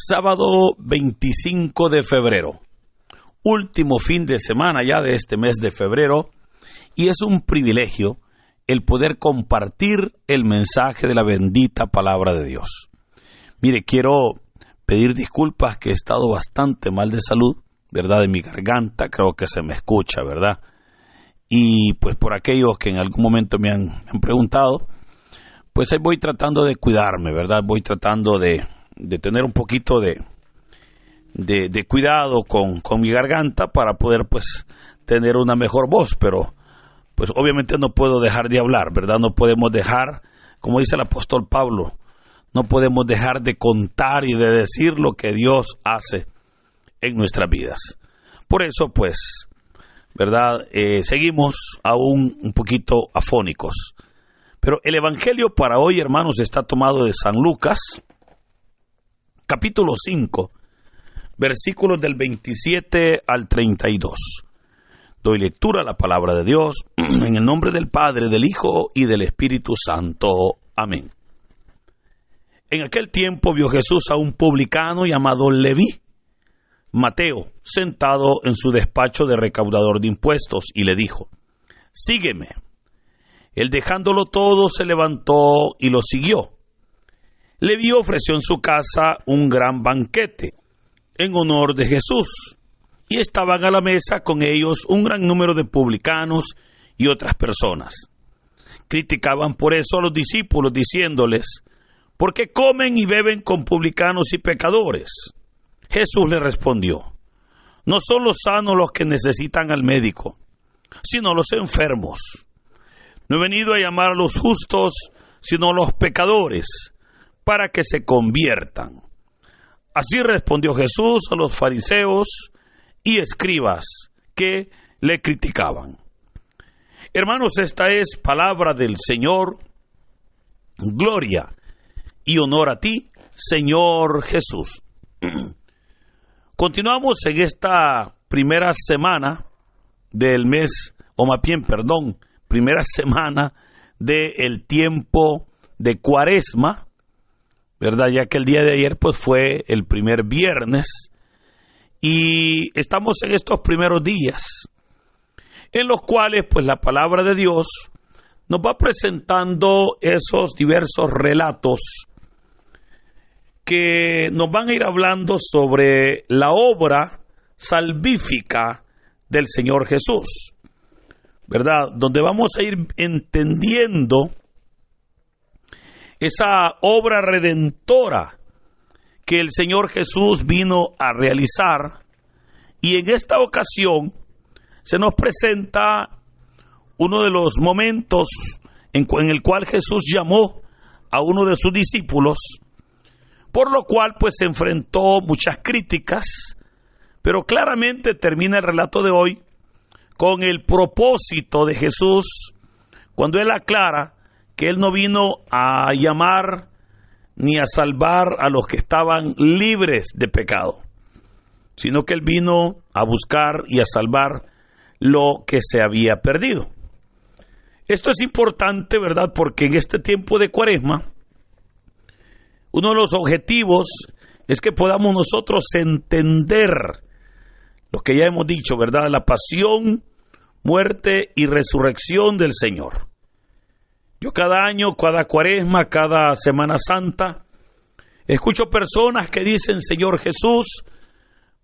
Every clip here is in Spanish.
Sábado 25 de febrero, último fin de semana ya de este mes de febrero, y es un privilegio el poder compartir el mensaje de la bendita palabra de Dios. Mire, quiero pedir disculpas que he estado bastante mal de salud, ¿verdad? De mi garganta, creo que se me escucha, ¿verdad? Y pues por aquellos que en algún momento me han preguntado, pues ahí voy tratando de cuidarme, ¿verdad? Voy tratando de tener un poquito de cuidado con mi garganta para poder pues tener una mejor voz, pero pues obviamente no puedo dejar de hablar, ¿verdad? No podemos dejar, como dice el apóstol Pablo, no podemos dejar de contar y de decir lo que Dios hace en nuestras vidas. Por eso pues, ¿verdad? Seguimos aún un poquito afónicos. Pero el evangelio para hoy, hermanos, está tomado de San Lucas, capítulo 5, versículos del 27 al 32. Doy lectura a la palabra de Dios en el nombre del Padre, del Hijo y del Espíritu Santo. Amén. En aquel tiempo vio Jesús a un publicano llamado Leví, Mateo, sentado en su despacho de recaudador de impuestos, y le dijo: «Sígueme». Él, dejándolo todo, se levantó y lo siguió. Leví ofreció en su casa un gran banquete en honor de Jesús, y estaban a la mesa con ellos un gran número de publicanos y otras personas. Criticaban por eso a los discípulos, diciéndoles: «¿Por qué comen y beben con publicanos y pecadores?». Jesús le respondió: «No son los sanos los que necesitan al médico, sino los enfermos. No he venido a llamar a los justos, sino a los pecadores, para que se conviertan». Así respondió Jesús a los fariseos y escribas que le criticaban. Hermanos, esta es palabra del Señor. Gloria y honor a ti, Señor Jesús. Continuamos en esta primera semana del mes, primera semana del tiempo de Cuaresma, ¿verdad? Ya que el día de ayer pues fue el primer viernes, y estamos en estos primeros días en los cuales pues la palabra de Dios nos va presentando esos diversos relatos que nos van a ir hablando sobre la obra salvífica del Señor Jesús, ¿verdad? Donde vamos a ir entendiendo esa obra redentora que el Señor Jesús vino a realizar. Y en esta ocasión se nos presenta uno de los momentos en el cual Jesús llamó a uno de sus discípulos, por lo cual pues se enfrentó muchas críticas, pero claramente termina el relato de hoy con el propósito de Jesús, cuando Él aclara que Él no vino a llamar ni a salvar a los que estaban libres de pecado, sino que Él vino a buscar y a salvar lo que se había perdido. Esto es importante, ¿verdad? Porque en este tiempo de Cuaresma, uno de los objetivos es que podamos nosotros entender lo que ya hemos dicho, ¿verdad? La pasión, muerte y resurrección del Señor. Yo cada año, cada Cuaresma, cada Semana Santa, escucho personas que dicen: «Señor Jesús,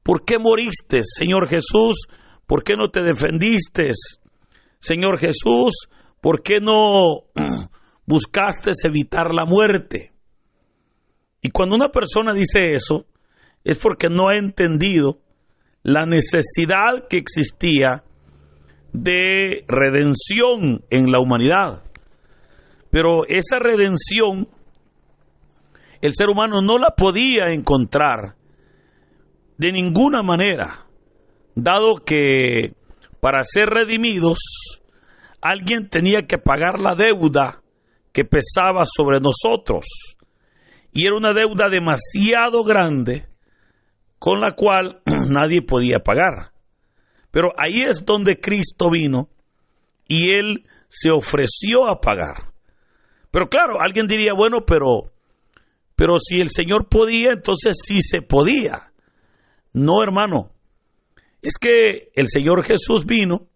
¿por qué moriste? Señor Jesús, ¿por qué no te defendiste? Señor Jesús, ¿por qué no buscaste evitar la muerte?». Y cuando una persona dice eso, es porque no ha entendido la necesidad que existía de redención en la humanidad. Pero esa redención, el ser humano no la podía encontrar de ninguna manera, dado que para ser redimidos, alguien tenía que pagar la deuda que pesaba sobre nosotros. Y era una deuda demasiado grande con la cual nadie podía pagar. Pero ahí es donde Cristo vino y Él se ofreció a pagar. Pero claro, alguien diría: bueno, pero Pero si el Señor podía, entonces sí se podía. No, hermano. Es que el Señor Jesús vino,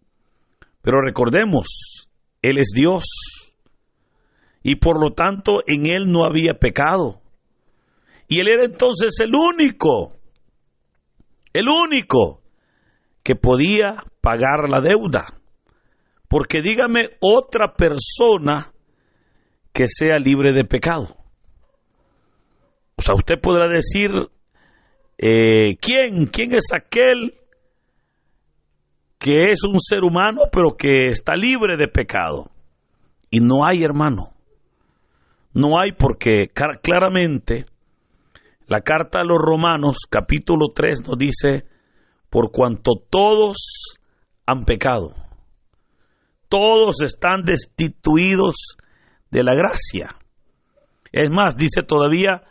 pero recordemos, Él es Dios. Y por lo tanto, en Él no había pecado. Y Él era entonces el único que podía pagar la deuda. Porque dígame otra persona que sea libre de pecado. O sea, usted podrá decir, ¿quién es aquel que es un ser humano pero que está libre de pecado? Y no hay, hermano. No hay, porque claramente la carta a los Romanos, capítulo 3, nos dice, por cuanto todos han pecado, todos están destituidos de la gracia. Es más, dice todavía,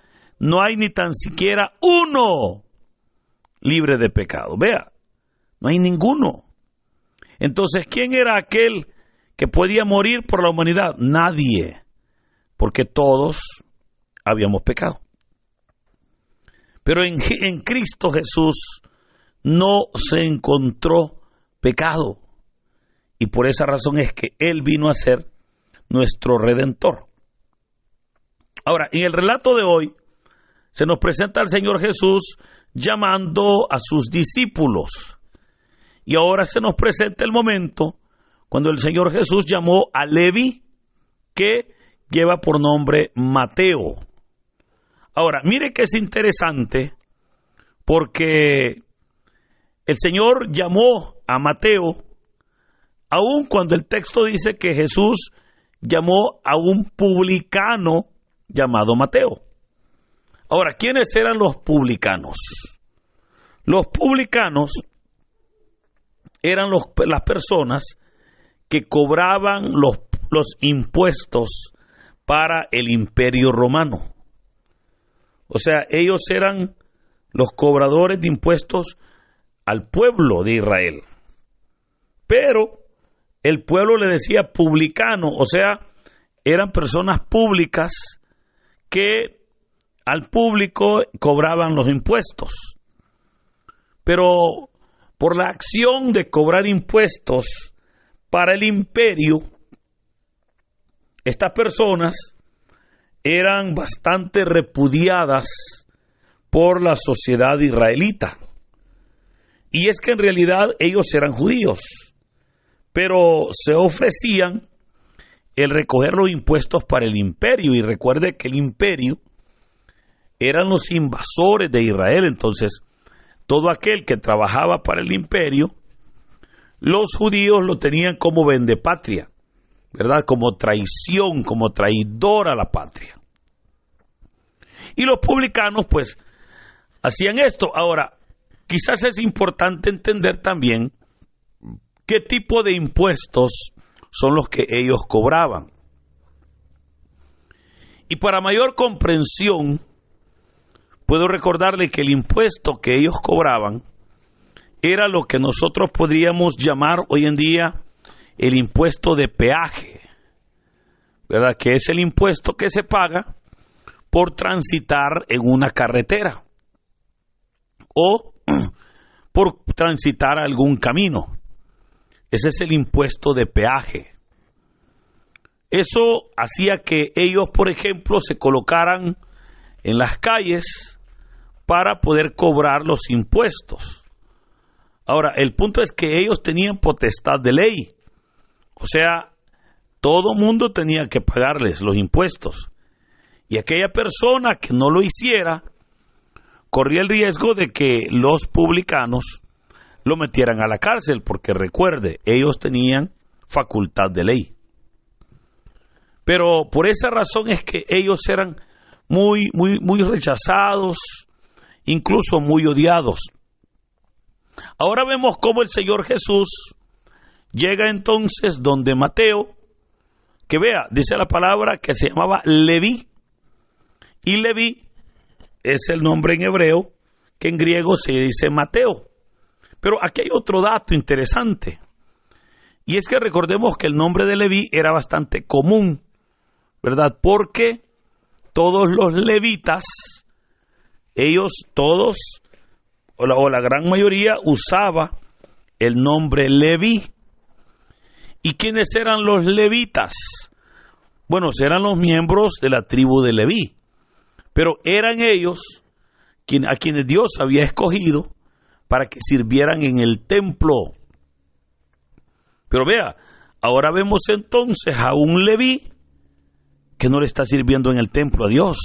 no hay ni tan siquiera uno libre de pecado. Vea, no hay ninguno. Entonces, ¿quién era aquel que podía morir por la humanidad? Nadie, porque todos habíamos pecado. Pero en Cristo Jesús no se encontró pecado. Y por esa razón es que Él vino a ser nuestro Redentor. Ahora, en el relato de hoy, se nos presenta al Señor Jesús llamando a sus discípulos. Y ahora se nos presenta el momento cuando el Señor Jesús llamó a Leví, que lleva por nombre Mateo. Ahora, mire que es interesante, porque el Señor llamó a Mateo, aun cuando el texto dice que Jesús llamó a un publicano llamado Mateo. Ahora, ¿quiénes eran los publicanos? Los publicanos eran las personas que cobraban los impuestos para el Imperio Romano. O sea, ellos eran los cobradores de impuestos al pueblo de Israel. Pero el pueblo le decía publicano, o sea, eran personas públicas que al público cobraban los impuestos. Pero por la acción de cobrar impuestos para el imperio, estas personas eran bastante repudiadas por la sociedad israelita. Y es que en realidad ellos eran judíos, pero se ofrecían el recoger los impuestos para el imperio. Y recuerde que el imperio eran los invasores de Israel. Entonces, todo aquel que trabajaba para el imperio, los judíos lo tenían como vendepatria, ¿verdad? Como traición, como traidor a la patria. Y los publicanos, pues, hacían esto. Ahora, quizás es importante entender también qué tipo de impuestos son los que ellos cobraban. Y para mayor comprensión, puedo recordarle que el impuesto que ellos cobraban era lo que nosotros podríamos llamar hoy en día el impuesto de peaje, ¿verdad? Que es el impuesto que se paga por transitar en una carretera o por transitar algún camino. Ese es el impuesto de peaje. Eso hacía que ellos, por ejemplo, se colocaran en las calles para poder cobrar los impuestos. Ahora, el punto es que ellos tenían potestad de ley. O sea, todo mundo tenía que pagarles los impuestos. Y aquella persona que no lo hiciera, corría el riesgo de que los publicanos lo metieran a la cárcel, porque recuerde, ellos tenían facultad de ley. Pero por esa razón es que ellos eran muy rechazados, incluso muy odiados. Ahora vemos cómo el Señor Jesús llega entonces donde Mateo, que vea, dice la palabra que se llamaba Leví, y Leví es el nombre en hebreo que en griego se dice Mateo. Pero aquí hay otro dato interesante, y es que recordemos que el nombre de Leví era bastante común, ¿verdad? Porque todos los levitas, ellos todos, o la gran mayoría, usaba el nombre Leví. ¿Y quiénes eran los levitas? Bueno, eran los miembros de la tribu de Leví, pero eran ellos a quienes Dios había escogido para que sirvieran en el templo. Pero vea, ahora vemos entonces a un Leví que no le está sirviendo en el templo a Dios.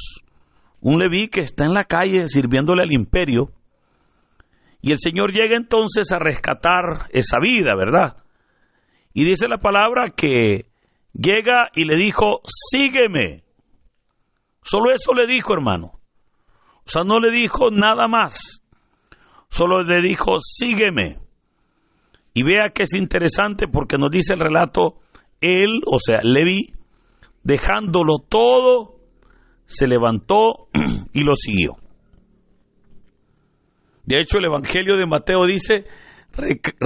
Un Leví que está en la calle sirviéndole al imperio. Y el Señor llega entonces a rescatar esa vida, ¿verdad? Y dice la palabra que llega y le dijo, sígueme. Solo eso le dijo, hermano. O sea, no le dijo nada más. Solo le dijo, sígueme. Y vea que es interesante porque nos dice el relato, él, o sea, Leví, dejándolo todo, se levantó y lo siguió. De hecho, el Evangelio de Mateo dice,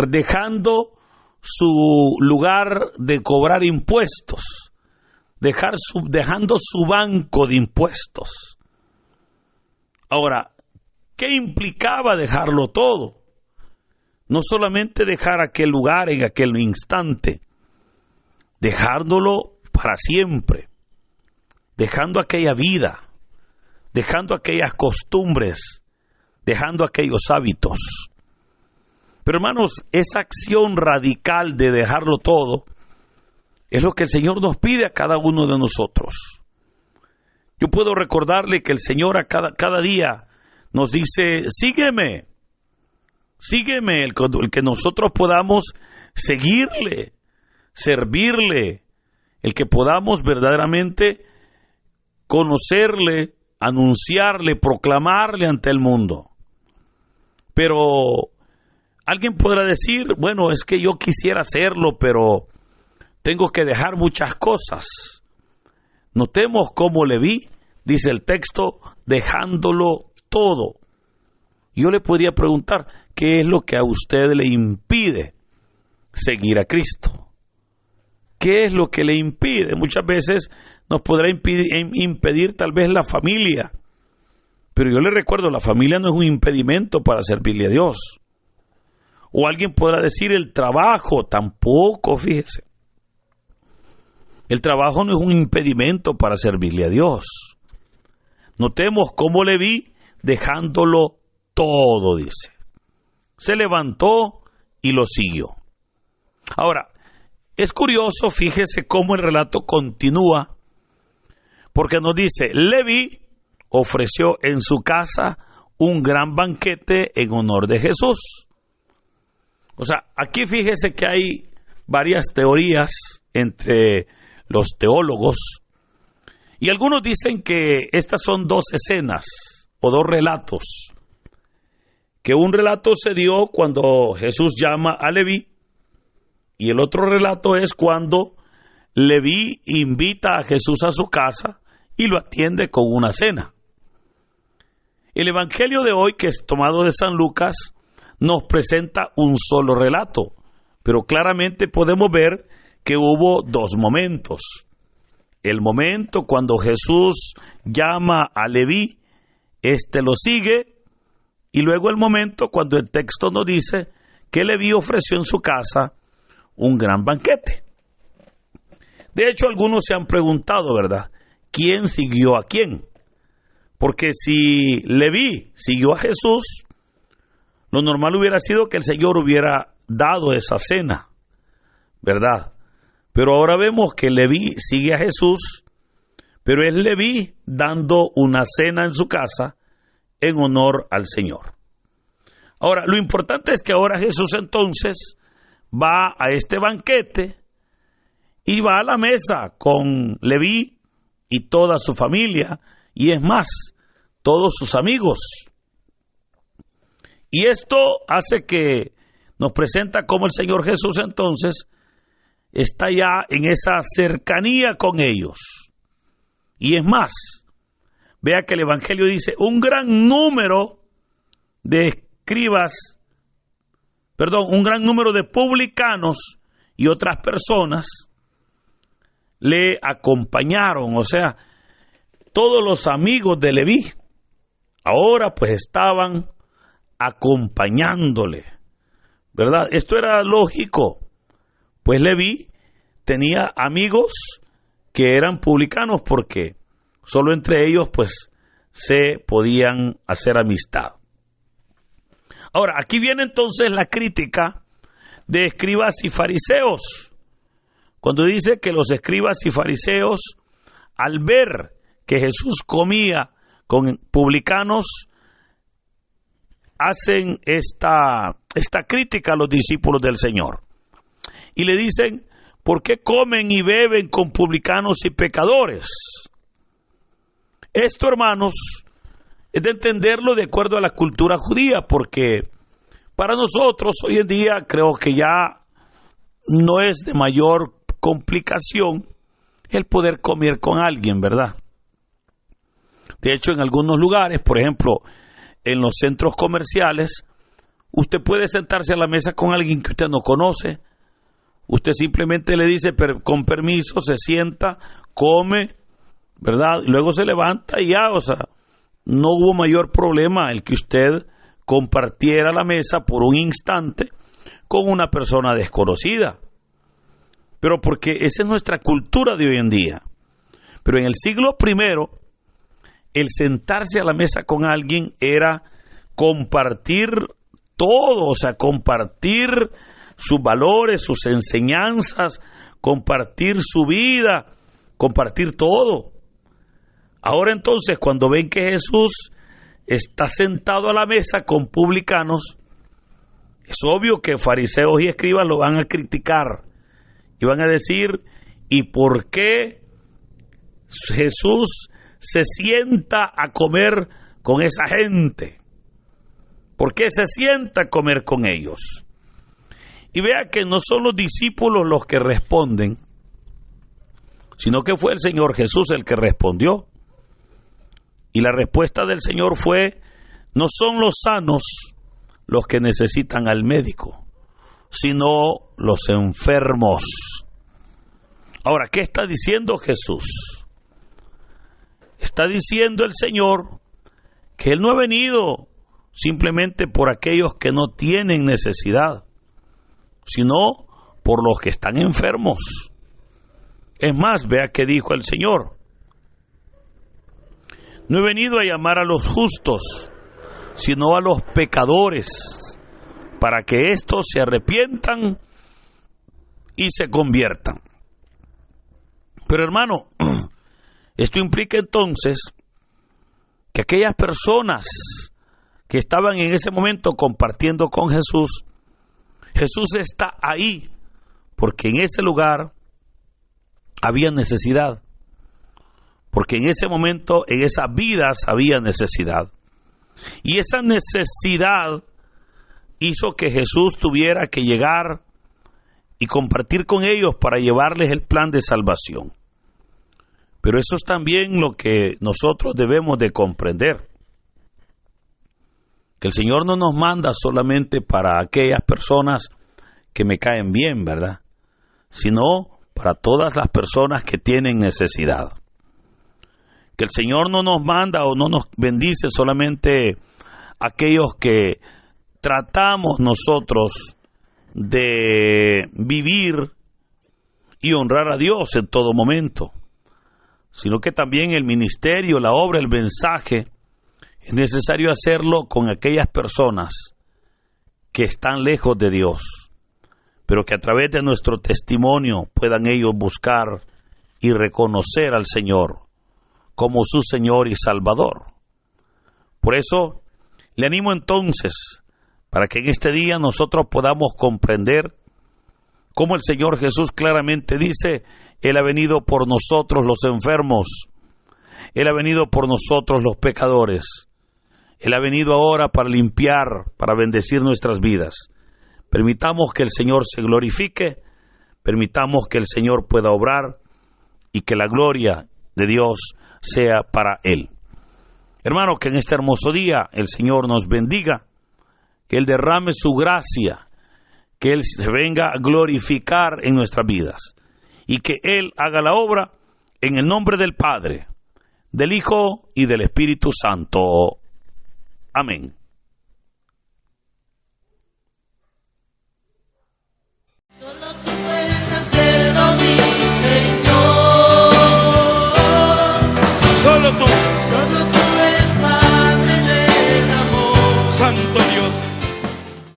dejando su lugar de cobrar impuestos, dejando su banco de impuestos. Ahora, ¿qué implicaba dejarlo todo? No solamente dejar aquel lugar en aquel instante, dejándolo para siempre, dejando aquella vida, dejando aquellas costumbres, dejando aquellos hábitos. Pero hermanos, esa acción radical de dejarlo todo es lo que el Señor nos pide a cada uno de nosotros. Yo puedo recordarle que el Señor a cada día nos dice, sígueme, sígueme, el que nosotros podamos seguirle, servirle, el que podamos verdaderamente conocerle, anunciarle, proclamarle ante el mundo. Pero alguien podrá decir, bueno, es que yo quisiera hacerlo, pero tengo que dejar muchas cosas. Notemos cómo Leví, dice el texto, dejándolo todo. Yo le podría preguntar, ¿qué es lo que a usted le impide seguir a Cristo? ¿Qué es lo que le impide? Muchas veces nos podrá impedir tal vez la familia. Pero yo le recuerdo, la familia no es un impedimento para servirle a Dios. O alguien podrá decir el trabajo, tampoco, fíjese. El trabajo no es un impedimento para servirle a Dios. Notemos cómo Leví, dejándolo todo, dice. Se levantó y lo siguió. Ahora, es curioso, fíjese cómo el relato continúa, porque nos dice, Leví ofreció en su casa un gran banquete en honor de Jesús. O sea, aquí fíjese que hay varias teorías entre los teólogos, y algunos dicen que estas son dos escenas o dos relatos, que un relato se dio cuando Jesús llama a Leví, y el otro relato es cuando Leví invita a Jesús a su casa y lo atiende con una cena. El Evangelio de hoy, que es tomado de San Lucas, nos presenta un solo relato, pero claramente podemos ver que hubo dos momentos. El momento cuando Jesús llama a Leví, éste lo sigue, y luego el momento cuando el texto nos dice que Leví ofreció en su casa un gran banquete. De hecho, algunos se han preguntado, ¿verdad?, ¿quién siguió a quién? Porque si Leví siguió a Jesús, lo normal hubiera sido que el Señor hubiera dado esa cena, ¿verdad? Pero ahora vemos que Leví sigue a Jesús, pero es Leví dando una cena en su casa en honor al Señor. Ahora, lo importante es que ahora Jesús entonces va a este banquete y va a la mesa con Leví y toda su familia, y es más, todos sus amigos. Y esto hace que nos presenta cómo el Señor Jesús entonces está ya en esa cercanía con ellos. Y es más, vea que el Evangelio dice, un gran número de un gran número de publicanos y otras personas le acompañaron. O sea, todos los amigos de Leví ahora pues estaban acompañándole, ¿verdad? Esto era lógico, pues Leví tenía amigos que eran publicanos porque solo entre ellos pues se podían hacer amistad. Ahora, aquí viene entonces la crítica de escribas y fariseos, cuando dice que los escribas y fariseos, al ver que Jesús comía con publicanos, hacen esta crítica a los discípulos del Señor. Y le dicen, ¿por qué comen y beben con publicanos y pecadores? Esto, hermanos, es de entenderlo de acuerdo a la cultura judía, porque para nosotros hoy en día creo que ya no es de mayor complicación el poder comer con alguien, ¿verdad? De hecho, en algunos lugares, por ejemplo, en los centros comerciales, usted puede sentarse a la mesa con alguien que usted no conoce. Usted simplemente le dice con permiso, se sienta, come, ¿verdad? Y luego se levanta y ya, o sea, no hubo mayor problema el que usted compartiera la mesa por un instante con una persona desconocida. Pero porque esa es nuestra cultura de hoy en día. Pero en el siglo I, el sentarse a la mesa con alguien era compartir todo, o sea, compartir sus valores, sus enseñanzas, compartir su vida, compartir todo. Ahora entonces, cuando ven que Jesús está sentado a la mesa con publicanos, es obvio que fariseos y escribas lo van a criticar y van a decir, ¿y por qué Jesús se sienta a comer con esa gente? ¿Por qué se sienta a comer con ellos? Y vea que no son los discípulos los que responden, sino que fue el Señor Jesús el que respondió. Y la respuesta del Señor fue, no son los sanos los que necesitan al médico, sino los enfermos. Ahora, ¿qué está diciendo Jesús? Está diciendo el Señor que Él no ha venido simplemente por aquellos que no tienen necesidad, sino por los que están enfermos. Es más, vea que dijo el Señor, no he venido a llamar a los justos, sino a los pecadores, para que éstos se arrepientan y se conviertan. Pero hermano, esto implica entonces que aquellas personas que estaban en ese momento compartiendo con Jesús, Jesús está ahí porque en ese lugar había necesidad, porque en ese momento, en esas vidas había necesidad. Y esa necesidad hizo que Jesús tuviera que llegar y compartir con ellos para llevarles el plan de salvación. Pero eso es también lo que nosotros debemos de comprender, que el Señor no nos manda solamente para aquellas personas que me caen bien, ¿verdad? Sino para todas las personas que tienen necesidad. Que el Señor no nos manda o no nos bendice solamente aquellos que tratamos nosotros de vivir y honrar a Dios en todo momento, sino que también el ministerio, la obra, el mensaje, es necesario hacerlo con aquellas personas que están lejos de Dios, pero que a través de nuestro testimonio puedan ellos buscar y reconocer al Señor como su Señor y Salvador. Por eso, le animo entonces, para que en este día nosotros podamos comprender cómo el Señor Jesús claramente dice, Él ha venido por nosotros los enfermos, Él ha venido por nosotros los pecadores, Él ha venido ahora para limpiar, para bendecir nuestras vidas. Permitamos que el Señor se glorifique, permitamos que el Señor pueda obrar y que la gloria de Dios sea para Él. Hermano, que en este hermoso día el Señor nos bendiga, que Él derrame su gracia, que Él se venga a glorificar en nuestras vidas y que Él haga la obra en el nombre del Padre, del Hijo y del Espíritu Santo. Amén.